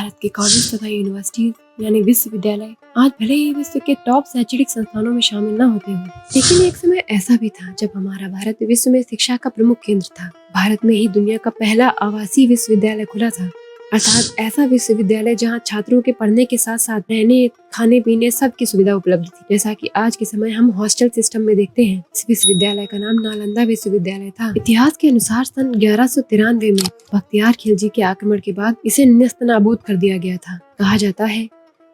भारत के कॉलेज तथा यूनिवर्सिटीज यानी विश्वविद्यालय आज भले ही विश्व के टॉप शैक्षणिक संस्थानों में शामिल न होते हों, लेकिन एक समय ऐसा भी था जब हमारा भारत विश्व में शिक्षा का प्रमुख केंद्र था। भारत में ही दुनिया का पहला आवासीय विश्वविद्यालय खुला था, अर्थात ऐसा विश्वविद्यालय जहां छात्रों के पढ़ने के साथ साथ रहने खाने पीने सब की सुविधा उपलब्ध थी। जैसा कि आज के समय हम हॉस्टल सिस्टम में देखते हैं। इस विश्वविद्यालय का नाम नालंदा विश्वविद्यालय था। इतिहास के अनुसार सन 1193 में बख्तियार खिलजी के आक्रमण के बाद इसे नेस्तनाबूद कर दिया गया था। कहा जाता है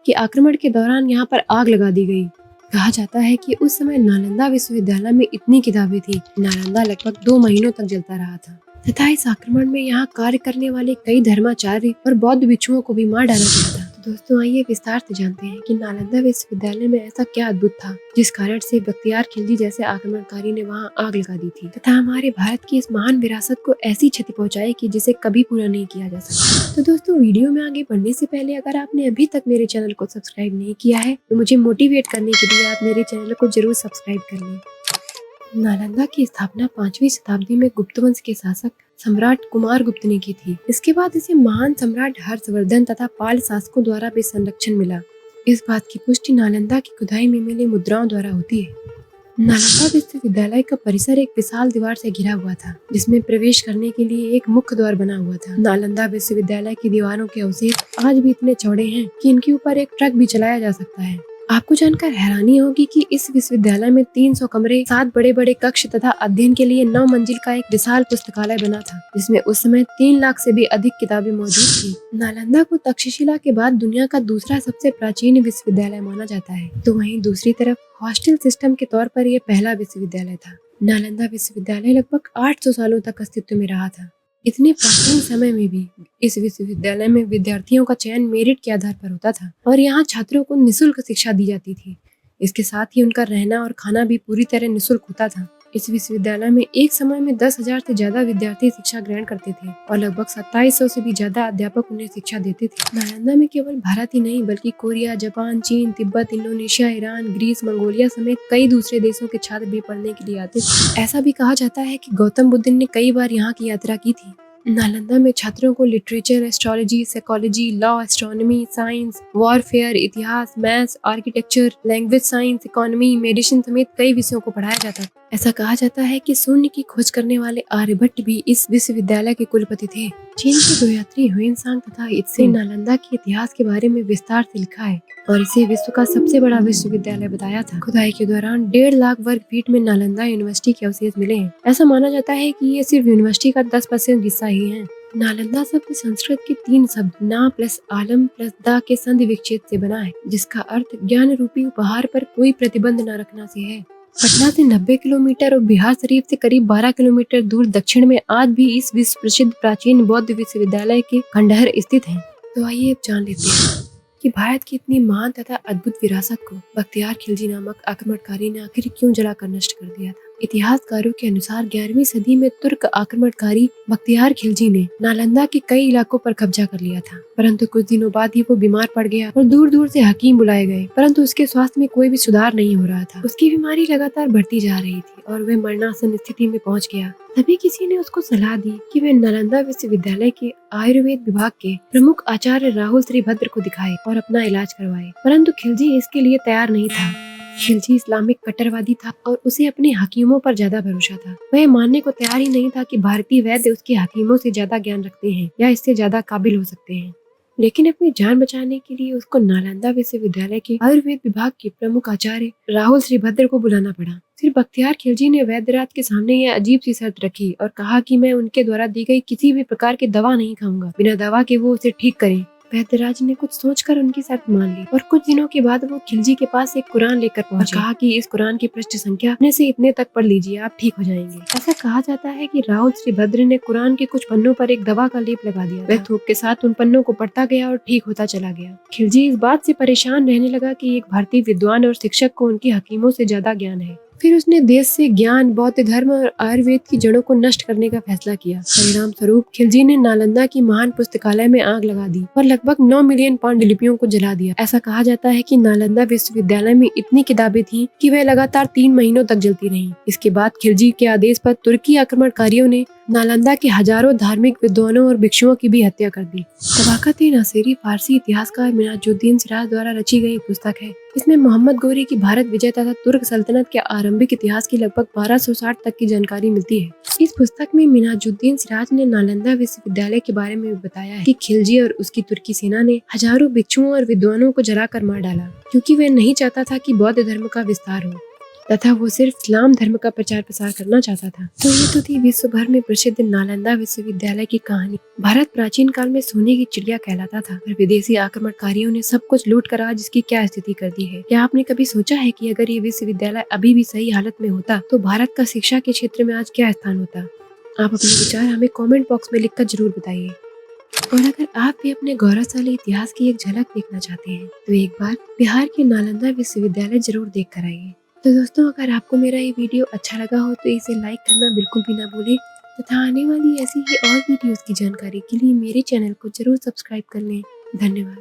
कि आक्रमण के दौरान यहाँ पर आग लगा दी गई। कहा जाता है कि उस समय नालंदा विश्वविद्यालय में इतनी किताबें थी, नालंदा लगभग 2 महीनों तक जलता रहा था तथा इस आक्रमण में यहाँ कार्य करने वाले कई धर्माचार्य और बौद्ध भिक्षुओं को भी मार डाला गया था। तो दोस्तों आइए विस्तार से जानते हैं कि नालंदा विश्वविद्यालय में ऐसा क्या अद्भुत था जिस कारण से बख्तियार खिलजी जैसे आक्रमणकारी ने वहाँ आग लगा दी थी तथा हमारे भारत की इस महान विरासत को ऐसी क्षति पहुँचाई कि जिसे कभी पूरा नहीं किया जा सकता। तो दोस्तों वीडियो में आगे बढ़ने से पहले अगर आपने अभी तक मेरे चैनल को सब्सक्राइब नहीं किया है तो मुझे मोटिवेट करने के लिए आप मेरे चैनल को जरूर सब्सक्राइब कर लें। नालंदा की स्थापना 5वीं शताब्दी में गुप्त वंश के शासक सम्राट कुमार गुप्त ने की थी। इसके बाद इसे महान सम्राट हर्षवर्धन तथा पाल शासकों द्वारा भी संरक्षण मिला। इस बात की पुष्टि नालंदा की खुदाई में मिली मुद्राओं द्वारा होती है। नालंदा विश्वविद्यालय का परिसर एक विशाल दीवार से घिरा हुआ था, जिसमें प्रवेश करने के लिए एक मुख्य द्वार बना हुआ था। नालंदा विश्वविद्यालय की दीवारों के अवशेष आज भी इतने चौड़े हैं कि इनके ऊपर एक ट्रक भी चलाया जा सकता है। आपको जानकर हैरानी होगी कि इस विश्वविद्यालय में 300 कमरे, 7 बड़े बड़े कक्ष तथा अध्ययन के लिए 9 मंजिल का एक विशाल पुस्तकालय बना था, जिसमें उस समय 3 लाख से भी अधिक किताबें मौजूद थी। नालंदा को तक्षशिला के बाद दुनिया का दूसरा सबसे प्राचीन विश्वविद्यालय माना जाता है, तो वहीं दूसरी तरफ हॉस्टल सिस्टम के तौर पर यह पहला विश्वविद्यालय था। नालंदा विश्वविद्यालय लगभग 800 सालों तक अस्तित्व में रहा था। इतने प्राचीन समय में भी इस विश्वविद्यालय में विद्यार्थियों का चयन मेरिट के आधार पर होता था और यहाँ छात्रों को निःशुल्क शिक्षा दी जाती थी। इसके साथ ही उनका रहना और खाना भी पूरी तरह निःशुल्क होता था। इस विश्वविद्यालय में एक समय में 10,000 से ज्यादा विद्यार्थी शिक्षा ग्रहण करते थे और लगभग 2700 से भी ज्यादा अध्यापक उन्हें शिक्षा देते थे। नालंदा में केवल भारत ही नहीं बल्कि कोरिया, जापान, चीन, Tibet, Indonesia, Iran, Greece, Mongolia समेत कई दूसरे देशों के छात्र भी पढ़ने के लिए आते थे। ऐसा भी कहा जाता है कि गौतम बुद्ध ने कई बार यहाँ की यात्रा की थी। नालंदा में छात्रों को literature, astrology, psychology, law, astronomy, science, warfare, इतिहास, maths, architecture, language science, economy, medicine समेत कई विषयों को पढ़ाया जाता है। ऐसा कहा जाता है कि शून्य की खोज करने वाले आर्यभट्ट भी इस विश्वविद्यालय के कुलपति थे। चीन के 2 यात्री ह्वेनसांग तथा इत्से नालंदा के इतिहास के बारे में विस्तार से लिखा है और इसे विश्व का सबसे बड़ा विश्वविद्यालय बताया था। खुदाई के दौरान 1.5 लाख वर्ग फीट में नालंदा यूनिवर्सिटी के अवशेष मिले हैं। ऐसा माना जाता है कि ये सिर्फ यूनिवर्सिटी का 10% हिस्सा ही है। नालंदा शब्द संस्कृत के 3 शब्द ना प्लस आलम प्लस दा के संधि विच्छेद से बना है, जिसका अर्थ ज्ञान रूपी उपहार पर कोई प्रतिबंध न रखना से है। पटना से 90 किलोमीटर और बिहार शरीफ से करीब 12 किलोमीटर दूर दक्षिण में आज भी इस विश्व प्रसिद्ध प्राचीन बौद्ध विश्वविद्यालय के खंडहर स्थित हैं। तो आइए अब जान लेते हैं कि भारत की इतनी महान तथा अद्भुत विरासत को बख्तियार खिलजी नामक आक्रमणकारी ने आखिर क्यों जलाकर नष्ट कर दिया था। इतिहासकारों के अनुसार 11वीं सदी में तुर्क आक्रमणकारी बख्तियार खिलजी ने नालंदा के कई इलाकों पर कब्जा कर लिया था, परंतु कुछ दिनों बाद ही वो बीमार पड़ गया और दूर दूर से हकीम बुलाए गए, परंतु उसके स्वास्थ्य में कोई भी सुधार नहीं हो रहा था। उसकी बीमारी लगातार बढ़ती जा रही थी और वह मरणासन स्थिति में पहुंच गया। तभी किसी ने उसको सलाह दी कि वह नालंदा विश्वविद्यालय के आयुर्वेद विभाग के प्रमुख आचार्य राहुल श्रीभद्र को दिखाए और अपना इलाज करवाए, परंतु खिलजी इसके लिए तैयार नहीं था। खिलजी इस्लामिक कट्टरवादी था और उसे अपने हकीमों पर ज्यादा भरोसा था। वह मानने को तैयार ही नहीं था कि भारतीय वैद्य उसके हकीमों से ज्यादा ज्ञान रखते हैं या इससे ज्यादा काबिल हो सकते हैं। लेकिन अपनी जान बचाने के लिए उसको नालंदा विश्वविद्यालय के आयुर्वेद विभाग के प्रमुख आचार्य राहुल श्रीभद्र को बुलाना पड़ा। फिर बख्तियार खिलजी ने वैद्यराज के सामने यह अजीब सी शर्त रखी और कहा कि मैं उनके द्वारा दी गई किसी भी प्रकार की दवा नहीं खाऊंगा, बिना दवा के वो उसे ठीक करें। वैद्यराज ने कुछ सोचकर उनकी शर्त मान ली और कुछ दिनों के बाद वो खिलजी के पास एक कुरान लेकर पहुंचे और कहा कि इस कुरान की पृष्ठ संख्या इतने से इतने तक पढ़ लीजिए, आप ठीक हो जाएंगे। ऐसा कहा जाता है कि राहुल श्रीभद्र ने कुरान के कुछ पन्नों पर एक दवा का लेप लगा दिया। वह थूक के साथ उन पन्नों को पढ़ता गया और ठीक होता चला गया। खिलजी इस बात से परेशान रहने लगा कि एक भारतीय विद्वान और शिक्षक को उनके हकीमों से ज्यादा ज्ञान है। फिर उसने देश से ज्ञान, बौद्ध धर्म और आयुर्वेद की जड़ों को नष्ट करने का फैसला किया। परिणाम स्वरूप खिलजी ने नालंदा की महान पुस्तकालय में आग लगा दी और लगभग 9 मिलियन पाउंड लिपियों को जला दिया। ऐसा कहा जाता है कि नालंदा विश्वविद्यालय में इतनी किताबें थीं कि वह लगातार 3 महीनों तक जलती रहीं। इसके बाद खिलजी के आदेश पर तुर्की आक्रमणकारियों ने नालंदा के हजारों धार्मिक विद्वानों और भिक्षुओं की भी हत्या कर दी। तबाकत नासिरी फारसी इतिहासकार मिनाजुद्दीन सिराज द्वारा रची गई एक पुस्तक है। इसमें मोहम्मद गोरी की भारत विजय तथा तुर्क सल्तनत के आरंभिक इतिहास की लगभग 1260 तक की जानकारी मिलती है। इस पुस्तक में मिनाजुद्दीन सिराज ने नालंदा विश्वविद्यालय के बारे में बताया है कि खिलजी और उसकी तुर्की सेना ने हजारों भिक्षुओं और विद्वानों को जलाकर मार डाला, क्योंकि वह नहीं चाहता था कि बौद्ध धर्म का विस्तार हो तथा वो सिर्फ इस्लाम धर्म का प्रचार प्रसार करना चाहता था। तो ये तो थी विश्व भर में प्रसिद्ध नालंदा विश्वविद्यालय की कहानी। भारत प्राचीन काल में सोने की चिड़िया कहलाता था, पर विदेशी आक्रमणकारियों ने सब कुछ लूट कर आज इसकी क्या स्थिति कर दी है। क्या आपने कभी सोचा है कि अगर ये विश्वविद्यालय अभी भी सही हालत में होता तो भारत का शिक्षा के क्षेत्र में आज क्या स्थान होता? आप अपने विचार हमें कॉमेंट बॉक्स में लिखकर जरूर बताइए। और अगर आप भी अपने गौरवशाली इतिहास की एक झलक देखना चाहते हैं तो एक बार बिहार के नालंदा विश्वविद्यालय जरूर देख कर आइए। तो दोस्तों, अगर आपको मेरा ये वीडियो अच्छा लगा हो तो इसे लाइक करना बिल्कुल भी ना भूलें तथा आने वाली ऐसी ही और वीडियोस की जानकारी के लिए मेरे चैनल को जरूर सब्सक्राइब कर लें। धन्यवाद।